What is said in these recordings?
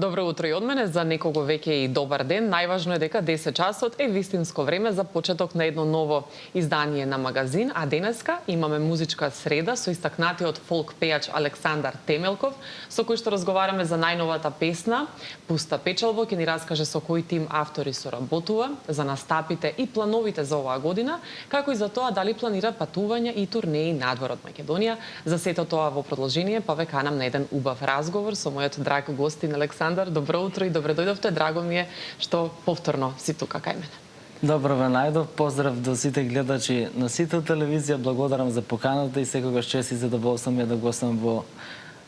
Добро утро и од мене, за некого веќе и добар ден. Најважно е дека 10 часот е вистинско време за почеток на едно ново издание на магазин, а денеска имаме музичка среда со истакнатиот фолк пејач Александар Темелков, со кој што разговараме за најновата песна Пуста печалба, ќе ни раскаже со кој тим автори соработува, за настапите и плановите за оваа година, како и за тоа дали планира патувања и турнеи надвор од Македонија. За сето тоа во продолжение па ве канам на еден убав разговор со мојот драг гостин Александар. Добро утро и добре дојдовте. Драго ми е што повторно си тука кај мене. Добро ве најдов. Поздрав до сите гледачи на Сите телевизија. Благодарам за поканата и секогаш чест и задоволство ми е да гостам во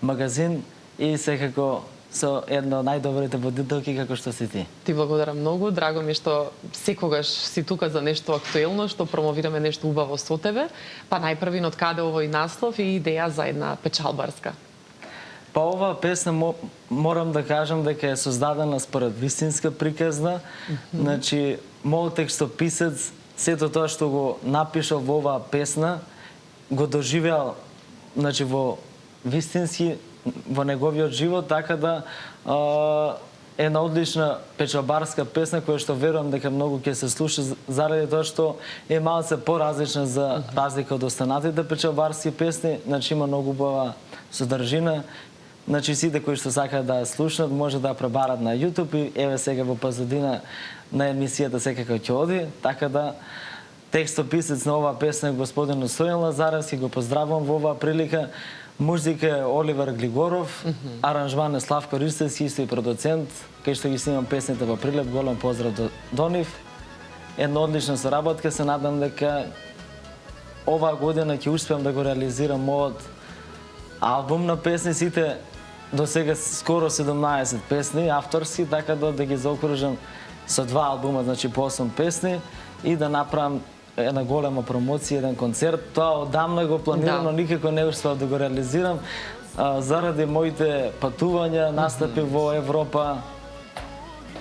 магазин и секако со една од најдобрите водителки како што си ти. Ти благодарам многу. Драго ми е што секогаш си тука за нешто актуелно, што промовираме нешто убаво со тебе. Па најпрвин од каде овој наслов и идеја за една печалбарска? Па оваа песна морам да кажам дека е создадена според вистинска приказна. Значи, мојот текстописец сето тоа што го напишал во оваа песна го доживеал, значи во вистински во неговиот живот, така да една одлична печалбарска песна која што верувам дека многу ќе се слуша заради тоа што е малце поразлична за разлика од останатите печалбарски песни. Значи има многу убава содржина. Значи сите кои што сакаат да ја слушнат може да ја пребарат на YouTube и еве сега во позадина на емисијата секако ќе оди, така да текстописец на оваа песна е господин Стојан Лазаревски, го поздравувам во оваа прилика. Музика е Оливер Глигоров, аранжман е Славко Ристевски, исто и продуцент, кај што ги снимам песните во Прилеп. Голем поздрав до нив. Една одлична соработка, се надам дека оваа година ќе успеам да го реализирам мојот албум на песни. Сите до сега скоро 17 песни авторски, така да ги заокружам со 2 албума, значи по 8 песни и да направам една голема промоција, еден концерт. Тоа одамна го планирам, но никако не успеав да го реализирам заради моите патувања, настапи во Европа.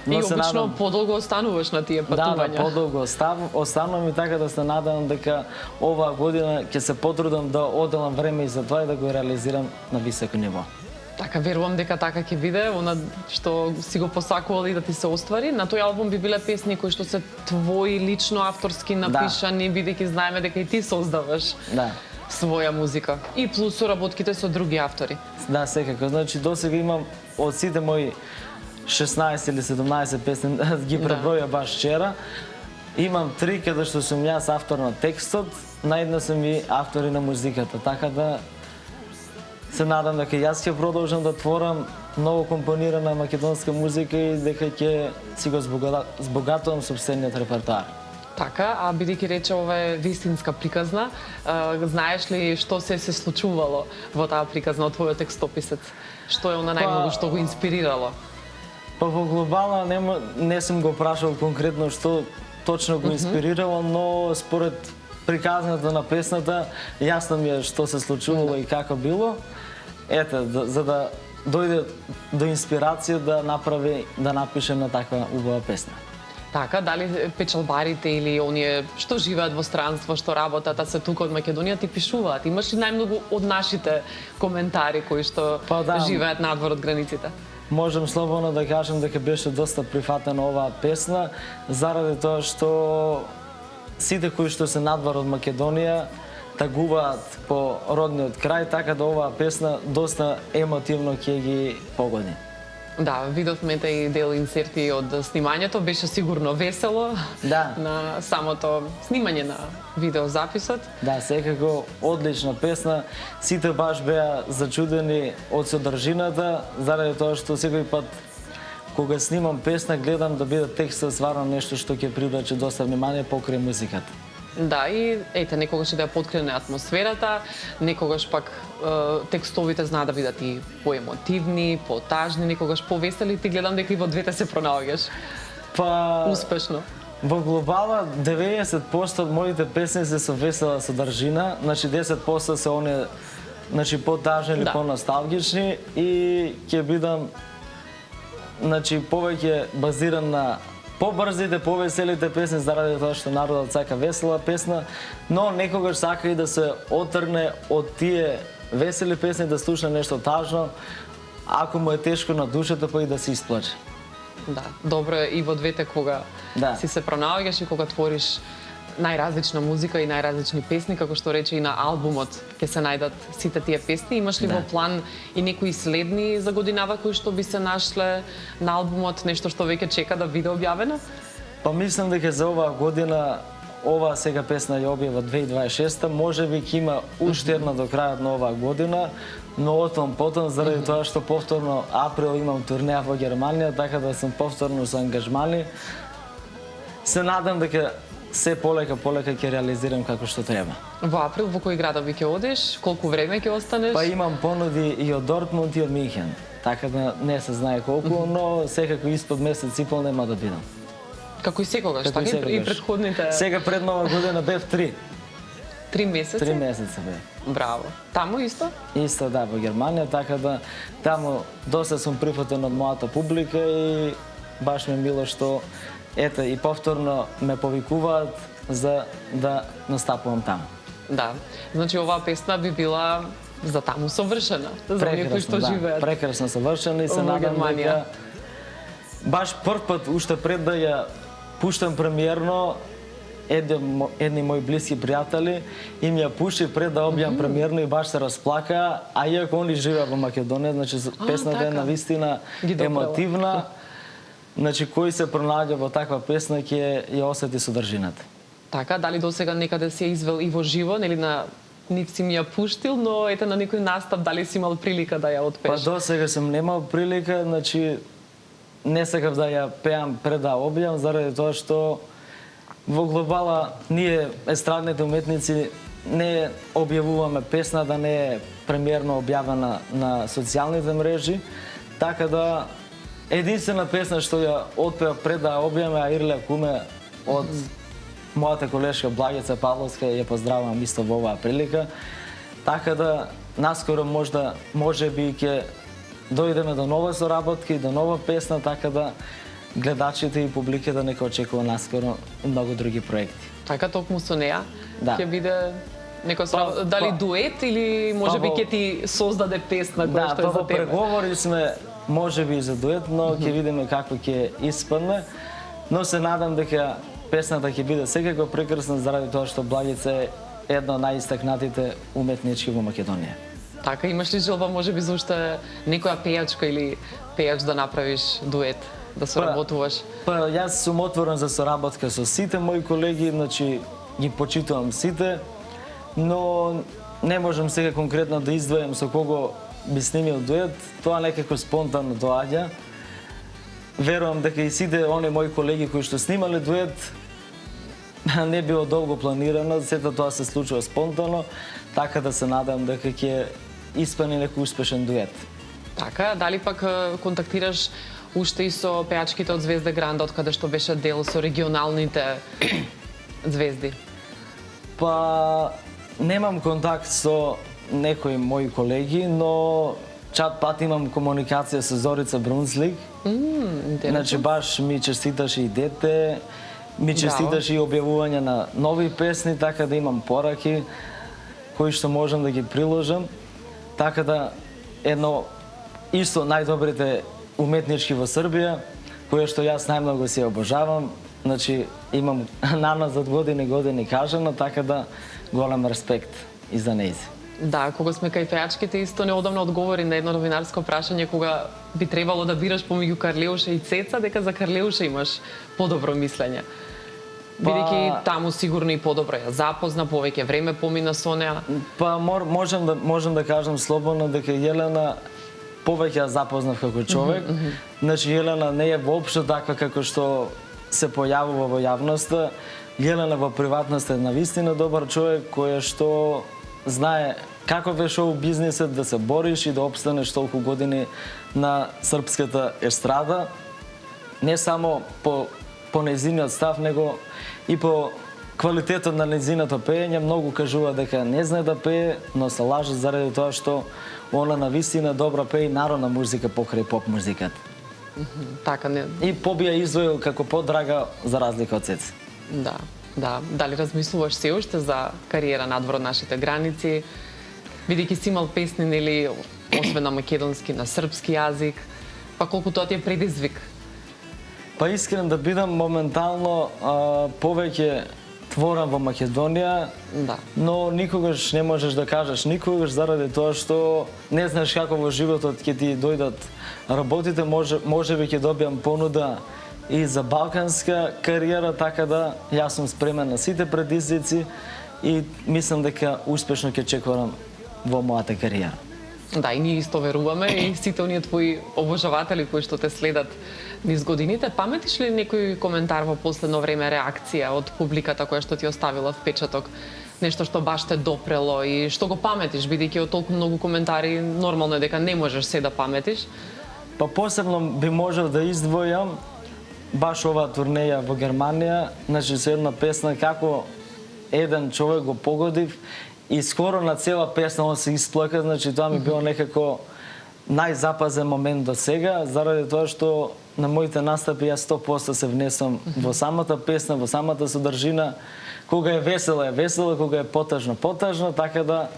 И обично подолго остануваш на тие патувања. Да, подолго останувам и така да се надам дека оваа година ќе се потрудам да оделам време и за тоа и да го реализирам на високо ниво. Така, верувам дека така ќе биде, она што си го посакувал и да ти се оствари. На тој албум би биле песни кои што се твои лично авторски напишани, бидејќи знаеме дека и ти создаваш своја музика. И плюс соработките со други автори. Да, секако. Значи досега имам од сите мои 16 или 17 песни, ги преброја баш вчера. Имам 3 каде што сум јас автор на текстот, на една сум и автори на музиката, така да се надам дека јас ќе продолжам да творам ново компонирана македонска музика и дека ќе си го збогатувам сопствениот репертоар. Така, а бидејќи рече ова е вистинска приказна, знаеш ли што се случувало во таа приказна од твојот текстописец? Што е она најмногу што го инспирирало? Па во глобално не сум го прашал конкретно што точно го инспирирало, но според приказната на песната јасно ми е што се случувало и како било. Ете, за да дојде до инспирација да напишем на таква убава песна. Така, дали печалбарите или оние што живеат во странство, што работат, а се тука од Македонија, ти пишуваат? Имаш ли најмногу од нашите коментари кои што живеат надвор од границите? Можам слободно да кажам дека беше доста прифатена оваа песна, заради тоа што сите кои што се надвор од Македонија тагуваат по родниот крај, така да оваа песна доста емотивно ќе ги погоди. Да, видовме и дел инсерти од снимањето, беше сигурно весело на самото снимање на видеозаписот. Да, секако одлична песна. Сите баш беа зачудени од содржината, заради тоа што секој пат кога снимам песна гледам да биде текстот стварно нешто што ќе привлече доста внимание покрај музиката. Да, и ете, некогаш и да ја поткрене атмосферата, некогаш пак текстовите знаат да бидат и поемотивни, потажни, некогаш повесели. Ти гледам дека и во двете се пронаоѓаш. Па успешно. Во глобала 90% од моите песни се со весела содржина, значи 10% се оние потажни или поносталгични и ќе бидам повеќе базиран на побрзите, повеселите песни, заради тоа што народот сака весела песна, но некогаш сака и да се отргне од тие весели песни, да слуша нешто тажно, ако му е тешко на душата, па и да се исплаче. Да, добро е и во двете кога Да. си се пронаоѓаш и кога твориш најразлична музика и најразлични песни, како што рече и на албумот ќе се најдат сите тие песни. Имаш ли Да. во план и некои следни за годинава кои што би се нашле на албумот, нешто што веќе чека да биде објавено? Па мислам дека за оваа година, ова сега песна ја објава 2026, може би ќе има уште една до крајот на оваа година, но отом потом, заради тоа што повторно април имам турнеја во Германија, така да сум повторно со ангажмани. Се надам дека се полека ќе реализирам како што треба. Во април во кои градови ќе одиш? Колку време ќе останеш? Па имам понуди и од Дортмунд и од Минхен, така да не се знае колку, но секако испод месец и пол нема да бидам. Како и секогаш, Како и така и секогаш. претходните Сега пред нова година бев 3 3 месеца бев. Браво. Таму исто? Исто да, во Германија, така да таму доста сум прифатен од мојата публика и баш ми е мило што ете и повторно ме повикуваат за да настапувам таму. Да. Значи оваа песна би била за таму совршена, за оние кои што да, живеат. прекрасно совршена и се во надам Германија. дека баш прв пат уште пред да ја пуштам премиерно едни мои блиски пријатели им ја пушти пред да објавам премиерно и баш се расплакаа, а иако они живеат во Македонија, значи песната е така. навистина Ги допрела. емотивна. Значи кој се пронаѓа во таква песна ќе ја осети содржината. Така, дали досега некаде си ја извел и во живо, нели на нив си ми ја пуштил, но ете на некој настап дали си имал прилика да ја Па отпееш? до сега сум немал прилика, значи не сакав да ја пеам пред да објавам заради тоа што во глобала ние естрадните уметници не објавуваме песна да не е премиерно објавена на социјалните мрежи, така да единствена песна што ја отпеа пред да ја објаваме Ирле Куме од мојата колешка Благица Павловска, ја поздравувам исто во оваа прилика. Така да наскоро може би ќе дојдеме до нова соработка и до нова песна, така да гледачите и публиката нека очекува наскоро многу други проекти. Така токму со неа Да. ќе биде некој дали па- дует или може би во- ќе ти создаде песна која Да, што па е за во тебе? преговори сме може би за дует, но ќе видиме како ќе испадне. Но се надам дека песната ќе биде секако прекрасна заради тоа што Благица е една од најистакнатите уметнички во Македонија. Така, имаш ли желба може би за уште некоја пејачка или пејач да направиш дует, да соработуваш? Па јас сум отворен за соработка со сите мои колеги, значи ги почитувам сите, но не можам сега конкретно да издвојам со кого би снимил дует, тоа некако спонтано доаѓа. Верувам дека и сите они мои колеги кои што снимале дует не било долго планирано, сето тоа се случува спонтано, така да се надам дека ќе испадне некој успешен дует. Така, дали пак контактираш уште и со пејачките од Звезда Гранда, од каде што беше дел со регионалните звезди? Па немам контакт со некои мои колеги, но чат пат имам комуникација со Зорица Брунслик. Значи баш ми честиташе и дете, ми честиташе и објавување на нови песни, така да имам пораки кои што можам да ги приложам. Така да едно исто најдобрите уметнички во Србија, која што јас најмногу се обожавам. Значи имам наназад години кажано, така да голем респект и за нејзи. Да, кога сме кај пејачките, исто неодамно одговори на едно новинарско прашање кога би требало да бираш помеѓу Карлеуша и Цеца, дека за Карлеуша имаш подобро мислење. Бидејќи таму сигурно и подобро ја запозна, повеќе време помина со неа. Па можам да кажам слободно дека Јелена повеќе ја запознав како човек. Значи Јелена не е воопшто таква како што се појавува во јавноста. Јелена во приватноста е навистина добар човек кој што знае како е шоу бизнисот да се бориш и да опстанеш толку години на српската естрада. Не само по нејзиниот став, него и по квалитетот на нејзиното пеење. Многу кажува дека не знае да пее, но се лажат заради тоа што она навистина добро пее и народна музика покрај поп музиката. Така не. И побија извојил како подрага за разлика од Цец. Да, да. Дали размислуваш се уште за кариера надвор од нашите граници? Бидејќи си имал песни, нели, освен на македонски, на српски јазик, па колку тоа ти е предизвик? Па искрен да бидам, моментално повеќе творам во Македонија, Да. но никогаш не можеш да кажеш никогаш заради тоа што не знаеш како во животот ќе ти дојдат работите, можеби ќе добиам понуда и за балканска кариера, така да јас сум спремен на сите предизвици и мислам дека успешно ќе чекорам во мојата кариера. Да, и ние исто веруваме и сите оние твои обожаватели кои што те следат низ годините. Паметиш ли некој коментар во последно време, реакција од публиката која што ти оставила впечаток? Нешто што баш те допрело и што го паметиш, бидејќи од толку многу коментари, нормално е дека не можеш се да паметиш. Па посебно би можел да издвојам баш оваа турнеја во Германија, значи со една песна како еден човек го погодив и скоро на цела песна он се исплака, значи тоа ми било некако најзапазен момент до сега, заради тоа што на моите настапи јас 100% се внесам во самата песна, во самата содржина. Кога е весела, кога е потажно, така да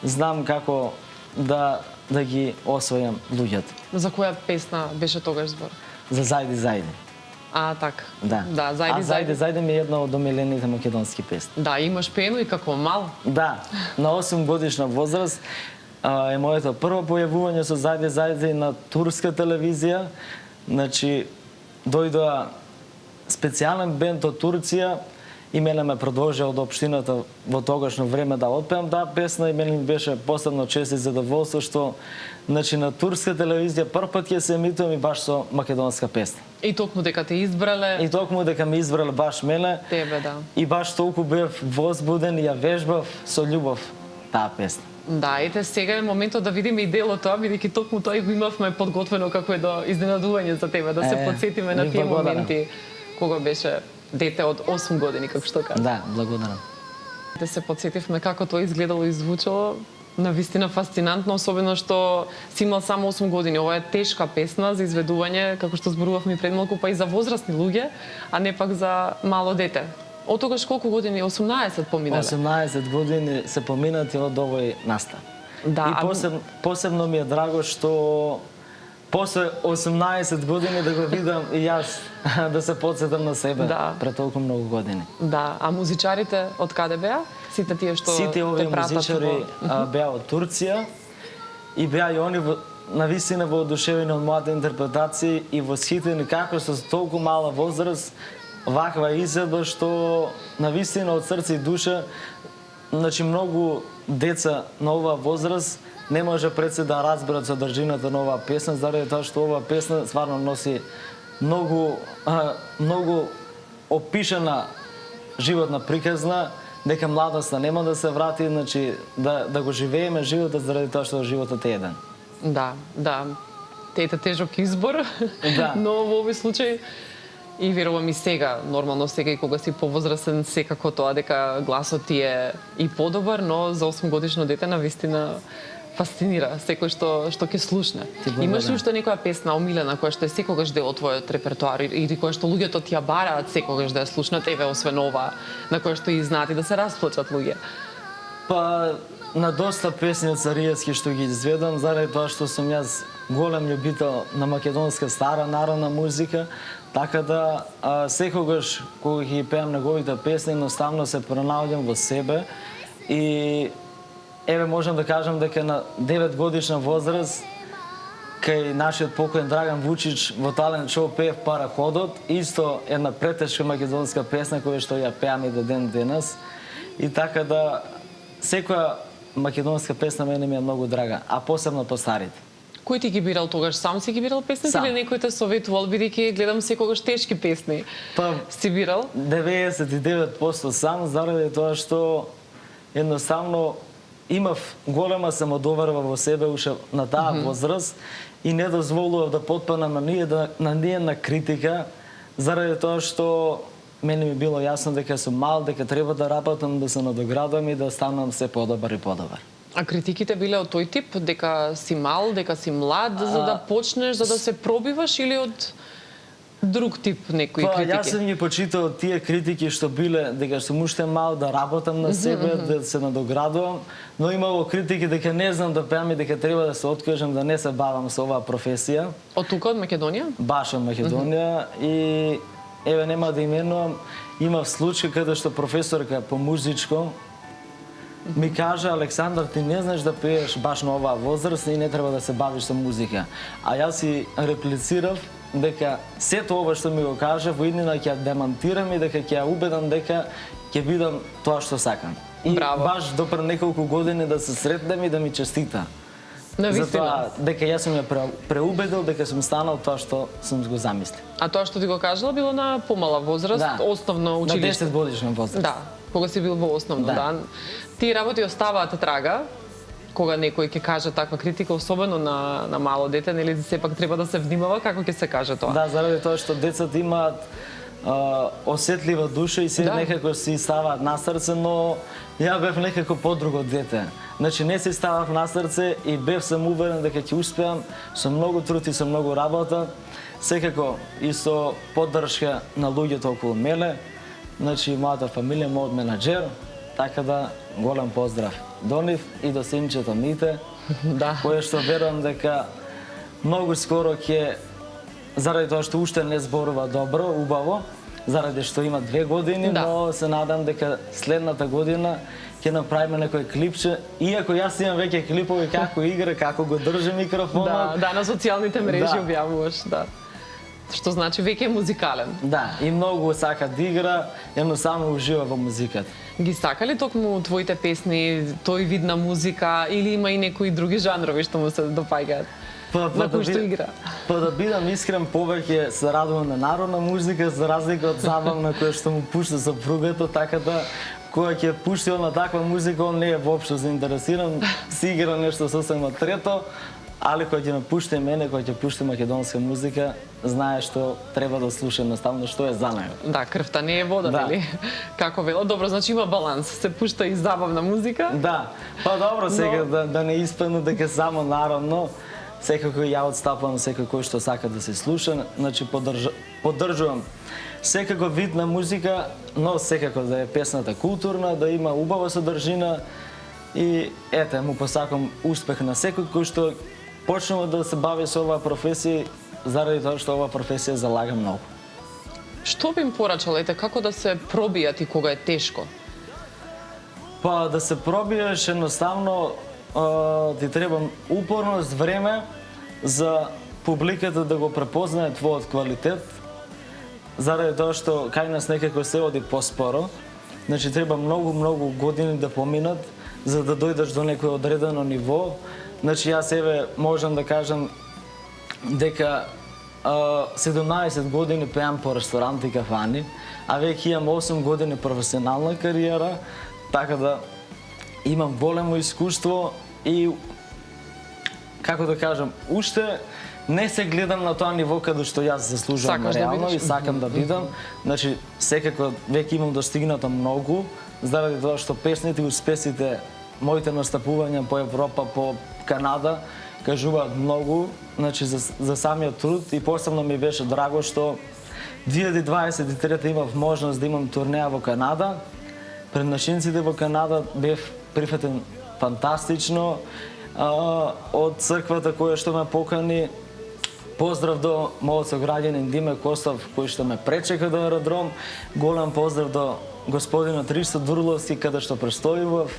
знам како да ги освојам луѓето. За која песна беше тогаш збор? За Зајди. А, така. Да. Зајди ми е една од омилените македонски песни. Да, имаш пену и како мал. Да, на 8 годишна возраст е моето прво појавување со Зајди на турска телевизија. Значи, дојдоа специјален бенд од Турција и мене ме продолжија од општината во тогашно време да отпеам таа песна и мене ми беше посебно чест и задоволство што значи на турска телевизија прв пат ќе се емитувам и баш со македонска песна. И токму дека те избрале. И токму дека ме избрале баш мене. Тебе, да. И баш толку бев возбуден и ја вежбав со љубов таа песна. Да, ете сега е моментот да видиме и дело тоа, бидејќи токму тоа и го имавме подготвено како едно изненадување за тебе, да се потсетиме на тие моменти кога беше дете од 8 години, како што кажа. Да, благодарам. Да се потсетивме како тоа изгледало и звучало. Навистина фасцинантно, особено што си имал само 8 години. Ова е тешка песна за изведување, како што зборувавме пред малку, па и за возрастни луѓе, а не пак за мало дете. Од тогаш колку години? 18 поминале? 18 години се поминати од овој настап. Да, и посебно ми е драго што после 18 години да го видам и јас да се потсетам на себе пред толку многу години. Да, а музичарите од каде беа? Сите тие што сите овие музичари беа од Турција и беа и они навистина воодушевени од мојата интерпретација и восхитени како со толку мала возраст ваква изvedба што навистина од срце и душа, значи многу деца на оваа возраст не може пред се да разберат содржината на оваа песна, заради тоа што оваа песна стварно носи многу опишана животна приказна, дека младоста нема да се врати, значи да го живееме животот заради тоа што животот е еден. Да. Ете тежок избор, но во овој случај и верувам и сега, нормално сега и кога си повозрастен, секако тоа дека гласот ти е и подобар, но за 8 годишно дете навистина фасцинира секој што ќе слушне. Имаш ли уште некоја песна омилена која што е секогаш дел од твојот репертоар или која што луѓето ти ја бараат секогаш да ја слушнат, еве освен ова, на која што и знаат и да се расплачат луѓе? Па на доста песни од цариевски што ги изведам, заради тоа што сум јас голем љубител на македонска стара народна музика, така да секогаш кога ги пеам неговите песни, едноставно се пронаоѓам во себе и еве можам да кажам дека на 9 годишна возраст кај нашиот покоен Драган Вучич во талент шоу пеев Параходот, исто една претешка македонска песна која што ја пеам и до ден денес. И така да секоја македонска песна мене ми е многу драга, а посебно по старите. Кој ти ги бирал тогаш? Сам си ги бирал песните или некој те советувал, бидејќи гледам секогаш тешки песни? Па си бирал? 99% сам, заради тоа што едноставно имав голема самодоверба во себе уште на таа возраст и не дозволував да потпадам на ниедна критика, заради тоа што мене ми било јасно дека сум мал, дека треба да работам, да се надоградам и да станам се подобар и подобар. А критиките биле од тој тип, дека си мал, дека си млад, за да почнеш, за да се пробиваш, или од друг тип некои Па, критики? јас сум ги почитал тие критики што биле дека сум уште мал да работам на себе, да се надоградувам, но имало критики дека не знам да пеам и дека треба да се откажам да не се бавам со оваа професија. Од тука, од Македонија? Баш од Македонија и еве нема да именувам, имав случај каде што професорка по музичко ми кажа: Александар, ти не знаеш да пееш баш на оваа возраст и не треба да се бавиш со музика. А јас си реплицирав дека сето ова што ми го кажа во иднина ќе ја демантирам и дека ќе ја убедам дека ќе бидам тоа што сакам. И Браво. баш допре неколку години да се сретнеме и да ми честита. Навистина. Затоа дека јас сум ја преубедил дека сум станал тоа што сум го замислил. А тоа што ти го кажала било на помала возраст, Да. основно училиште. На 10 годишна возраст. Да, кога си бил во основно, Да. да. Тие работи оставаат трага, кога некој ќе каже таква критика, особено на мало дете, нели сепак треба да се внимава како ќе се каже тоа. Да, заради тоа што децата имаат осетлива душа и се Да. некако си ставаат на срце, но ја бев некако подруго дете. Значи не си ставав на срце и бев сам уверен дека ќе успеам со многу труд и со многу работа, секако и со поддршка на луѓето околу мене, значи мојата фамилија, мојот менаџер, така да голем поздрав до нив и до синчето Мите, Да. кое што верувам дека многу скоро ќе, заради тоа што уште не зборува добро, убаво, заради што има 2 години, Да. но се надам дека следната година ќе направиме некој клипче, иако јас имам веќе клипови како игра, како го држи микрофонот. Да, на социјалните мрежи Да. објавуваш, да. Што значи веќе е музикален. Да, и многу сака да игра, едноставно ужива во музиката. Ги сака ли токму твоите песни, тој вид на музика или има и некои други жанрови што му се допаѓаат? На кој што игра? Па да бидам искрен, повеќе се радувам на народна музика за разлика од забавна која што му пушта сопругата, така да кога ќе пушти на таква музика, он не е воопшто заинтересиран, си игра нешто сосема трето, али кога ќе ме пушти мене, кога ќе пушти македонска музика, знае што треба да слуша, наставно што е за него. Да, крвта не е вода, Да. нели? Како вело, добро, значи има баланс. Се пушта и забавна музика. Да, па добро сега да не испадне дека само народно, секако ја отстапувам секој кој што сака да се слуша, значи поддржувам секако вид на музика, но секако да е песната културна, да има убава содржина и ете, му посакам успех на секој кој што почнува да се бави со оваа професија, заради тоа што оваа професија залага многу. Што би им порачал, ете, како да се пробијат и кога е тешко? Па да се пробиеш едноставно ти треба упорност, време за публиката да го препознае твојот квалитет, заради тоа што кај нас некако се оди поспоро. Значи треба многу години да поминат за да дојдеш до некој одредено ниво. Значи јас еве можам да кажам дека 17 години пеам по ресторанти и кафани, а веќе имам 8 години професионална кариера, така да имам големо искуство и како да кажам, уште не се гледам на тоа ниво каде што јас заслужувам Сакаш да реално бидеш? и сакам да бидам. Значи секако веќе имам достигнато многу, заради тоа што песните и успесите, моите настапувања по Европа, по Канада, кажуваат многу, значи за самиот труд и посебно ми беше драго што 2023 имав можност да имам турнеја во Канада. Пред нашинците во Канада бев прифатен фантастично од црквата која што ме покани. Поздрав до мојот сограѓанин Диме Костов кој што ме пречека до аеродром. Голем поздрав до господинот Ристо Дурловски каде што престојував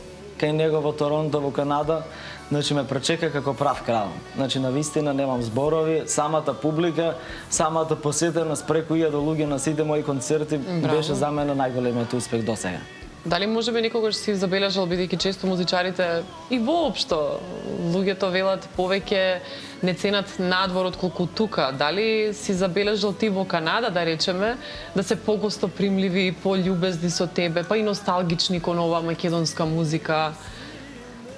кај него во Торонто во Канада. Значи ме пречека како прав крал. Значи навистина немам зборови, самата публика, самата посетеност преку 1000 луѓе на сите мои концерти беше за мене најголемиот успех досега. Дали можеби некогаш си забележал, бидејќи често музичарите и воопшто луѓето велат повеќе не ценат надвор отколку тука. Дали си забележал ти во Канада, да речеме, да се погосто примливи и пољубезни со тебе, па и носталгични кон оваа македонска музика?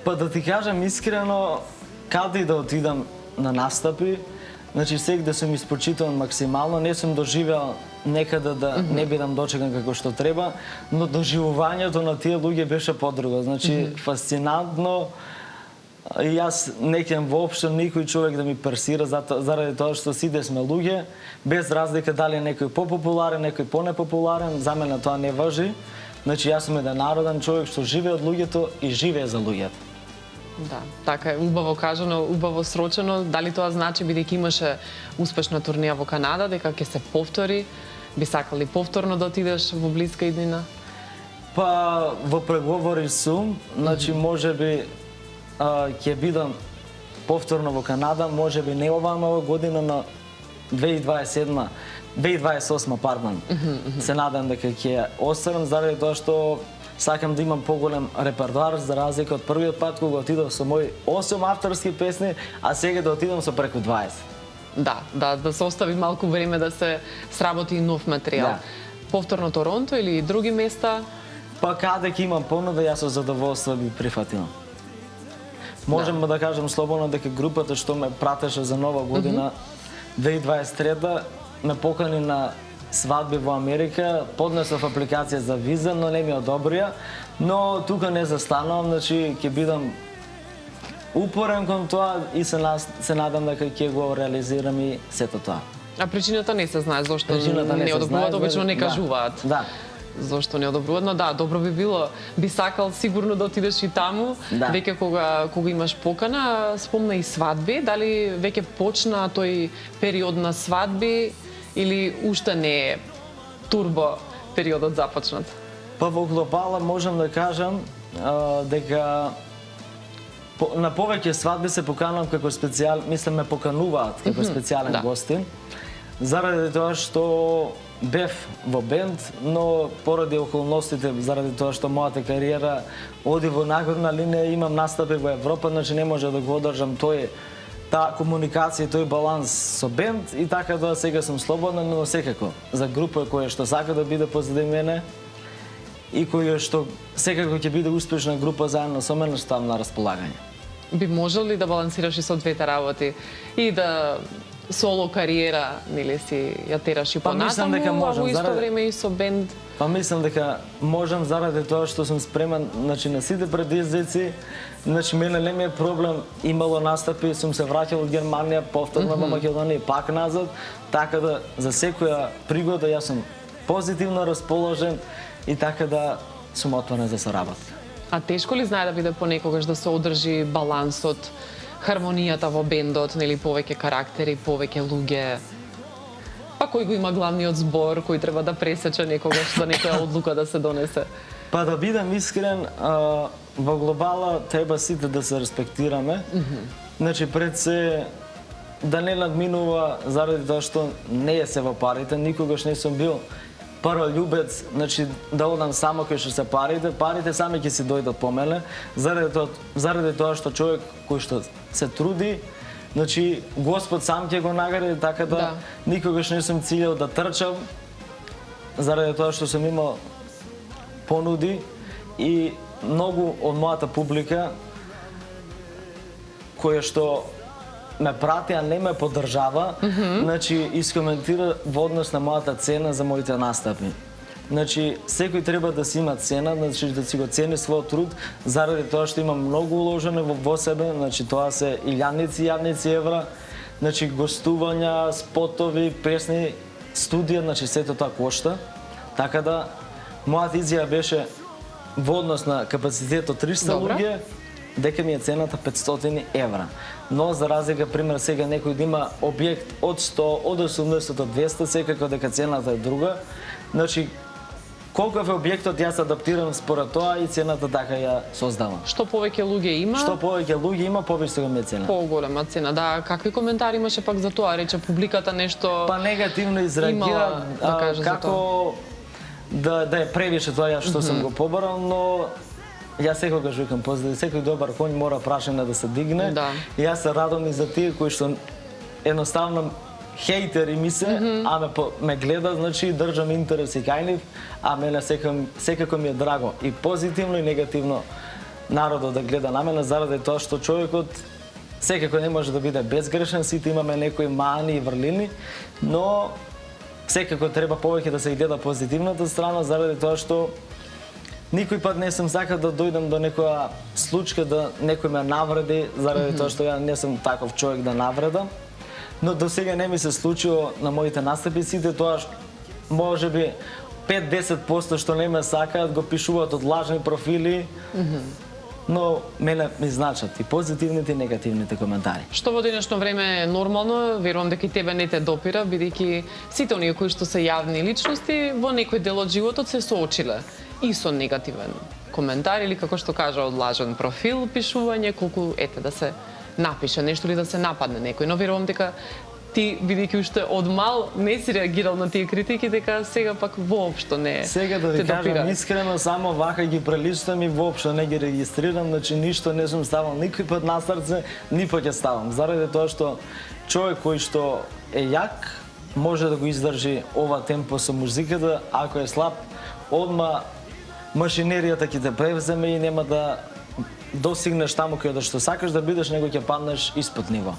Па да ти кажам искрено, каде и да отидам на настапи, значи сегде сум испочитуван максимално, не сум доживеал некаде да не бидам дочекан како што треба, но доживувањето на тие луѓе беше подруго. Значи фасцинантно, И јас не ќам воопшто никој човек да ми персира заради тоа што сите сме луѓе, без разлика дали е некој попопуларен, некој понепопуларен, за мене тоа не важи. Значи јас сум еден народен човек што живее од луѓето и живее за луѓето. Да, така е, убаво кажано, убаво срочено. Дали тоа значи, бидејќи имаше успешна турнија во Канада, дека ќе се повтори? Би сакали повторно да отидеш во блиска иднина? Па, во преговори сум, значи можеби ќе бидам повторно во Канада, можеби не оваа нова година, на 2028, пардон. Се надам дека ќе останам заради тоа што сакам да имам поголем репертоар, за разлика од првиот пат кога отидов со мои 8 авторски песни, а сега да отидам со преку 20. Да се остави малку време да се сработи и нов материјал. Да. Повторно Торонто или други места? Па каде ќе имам понуда, јас со задоволство би прифатил. Можем да кажем слободно дека групата што ме пратеше за Нова година 2023 ме покани на свадби во Америка, поднесов апликација за виза, но не ми одобрија, но тука не застанувам, значи ќе бидам упорен кон тоа и се надам дека ќе го реализирам и сето тоа. А причината не се знае, зошто Причината не се одобруваат, знае, обично не да. кажуваат. Да. Зошто не одобруваат, но да, добро би било. Би сакал сигурно да отидеш и таму, Да. веќе кога имаш покана, спомна и свадби, дали веќе почна тој период на свадби или уште не е турбо периодот започнат? Па во глобала можам да кажам дека на повеќе свадби се поканувам како мислам ме покануваат како специјален да. гостин, заради тоа што бев во бенд, но поради околностите, заради тоа што мојата кариера оди во нагорна линија, имам настапи во Европа, значи не може да го одржам таа комуникација и тој баланс со бенд, и така да сега сум слободен, но секако за група која што сака да биде позади мене и која што секако ќе биде успешна група заедно со мене, ставам на располагање. Би можел ли да балансираш и со двете работи и да соло кариера, нели си ја тераш и Па мислам дека понатаму, а можам, во исто заради- време и со бенд? Па мислам дека можам заради тоа што сум спремен, значи на сите предизвици, значи мене не ми е проблем, имало настапи, сум се враќал од Германија, повторно во Македонија и пак назад, така да за секоја пригода јас сум позитивно расположен и така да сум отворен за соработка. А тешко ли знае да биде понекогаш да се одржи балансот, хармонијата во бендот, нели повеќе карактери, повеќе луѓе? Па кој го има главниот збор, кој треба да пресече некогаш за некоја одлука да се донесе? Па да бидам искрен, во глобала треба сите да се респектираме. Значи пред се да не надминува заради тоа што не е се во парите, никогаш не сум бил паролюбец, значи да одам само кај што се парите сами ќе си дојдат по мене, заради тоа што човек кој што се труди, значи Господ сам ќе го награди, така да никогаш не сум циљал да трчам, заради тоа што сум имал понуди и многу од мојата публика која што ме прати, а не ме поддржава, значи искоментира во однос на мојата цена за моите настапи. Значи секој треба да си има цена, значи да си го цени својот труд, заради тоа што има многу уложено во себе, значи тоа се илјадници евра, значи гостувања, спотови, песни, студија, значи сето тоа кошта. Така да мојата изјава беше во однос на капацитетот 300 луѓе, дека ми е цената 500 евра. Но за разлика, пример, сега некој да има објект од 100, од 80 до 200, секако дека цената е друга. Значи, колков е објектот, јас адаптирам според тоа и цената така ја создавам. Што повеќе луѓе има? Што повеќе луѓе има, повисока ми е цена. Поголема цена, да. Какви коментари имаше пак за тоа? Рече публиката нешто... Па негативно изреагира, како да е превише тоа ја што сум го побарал, но јас секогаш викам позади секој добар конј мора прашање да се дигне. Да. И јас се радам и за тие кои што едноставно хейтери ми се, а ме гледа, значи држам интерес и кај нив, а мене секако ми е драго и позитивно и негативно народот да гледа на мене, заради тоа што човекот секако не може да биде безгрешен, сите имаме некои мани и врлини, но секако треба повеќе да се гледа позитивната страна, заради тоа што Никој пат не сум сакал да дојдам до некоја случка да некој ме навреди, заради тоа што ја не сум таков човек да навредам. Но до сега не ми се случило на моите настапи, сите тоа можеби 5-10% што не ме сакаат го пишуваат од лажни профили. Но мене ми значат и позитивните и негативните коментари. Што во денешно време е нормално, верувам дека и тебе не те допира, бидејќи сите оние кои што се јавни личности во некој дел од животот се соочиле и со негативен коментар или како што кажа од лажен профил, пишување, колку ете да се напише нешто или да се нападне некој, но верувам дека ти, бидејќи уште од мал не си реагирал на тие критики, дека сега пак воопшто не Сега да ви те допира. кажам искрено, само вака ги прелистам и воопшто не ги регистрирам, значи ништо не сум ставал никој пат на срце, ни пак ќе ставам. Заради тоа што човек кој што е јак може да го издржи ова темпо со музиката, ако е слаб, одма машинеријата ќе те превземе и нема да достигнеш таму каде што сакаш да бидеш, него ќе паднеш испод ниво.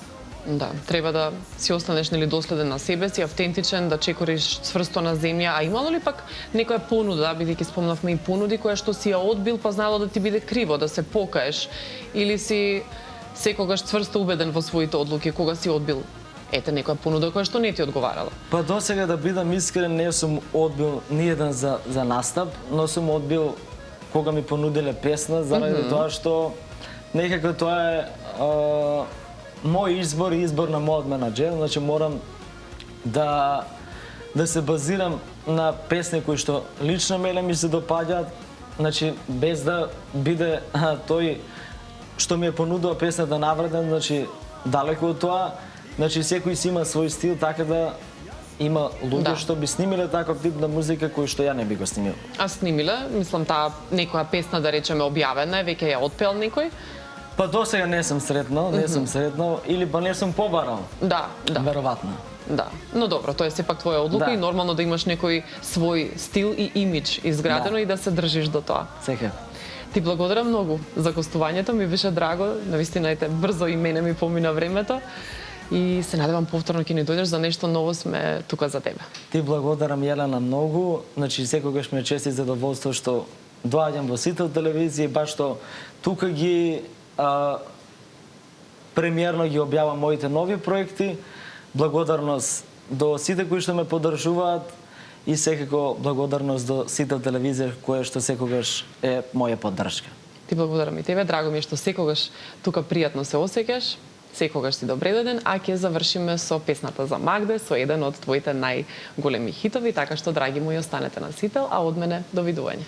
Да, треба да си останеш нели доследен на себе си, автентичен, да чекориш цврсто на земја. А имало ли пак некоја понуда, бидејќи спомнавме и понуди, која што си ја одбил, па знало да ти биде криво, да се покаеш, или си секогаш цврсто убеден во своите одлуки, кога си одбил ете некоја понуда која што не ти одговарала? Па досега да бидам искрен, не сум одбил ниеден за настап, но сум одбил кога ми понудиле песна, заради тоа што некако тоа е мој избор и избор на мојот менаџер, значи морам да се базирам на песни кои што лично мене ми се допаѓаат, значи без да биде тој што ми е понудува песната навреден, значи далеку од тоа, значи секој си има свој стил, така да има луѓе што би снимиле таков тип на музика кој што ја не би го снимил. А снимиле, мислам таа некоја песна да речеме објавена, веќе ја отпел некој? Па досега не сум сретнал, или па не сум побарал. Да. Веројатно. Да, но добро, тоа е сепак твоја одлука и нормално да имаш некој свој стил и имидж изградено и да се држиш до тоа. Секако. Ти благодарам многу за гостувањето, ми беше драго, навистина ете брзо и мене ми помина времето и се надевам повторно ќе ни дојдеш за нешто ново, сме тука за тебе. Ти благодарам Јелена многу, значи секогаш ми е чест и задоволство што доаѓам во Сител телевизија, баш што тука ги премиерно ги објавам моите нови проекти. Благодарност до сите кои што ме поддржуваат и секако благодарност до Сител телевизија која што секогаш е моја поддршка. Ти благодарам и тебе, драго ми е што секогаш тука пријатно се осеќаш, секогаш си добредоден, а ќе завршиме со песната за Магде, со еден од твоите најголеми хитови, така што драги мои останете на Сител, а од мене довидување.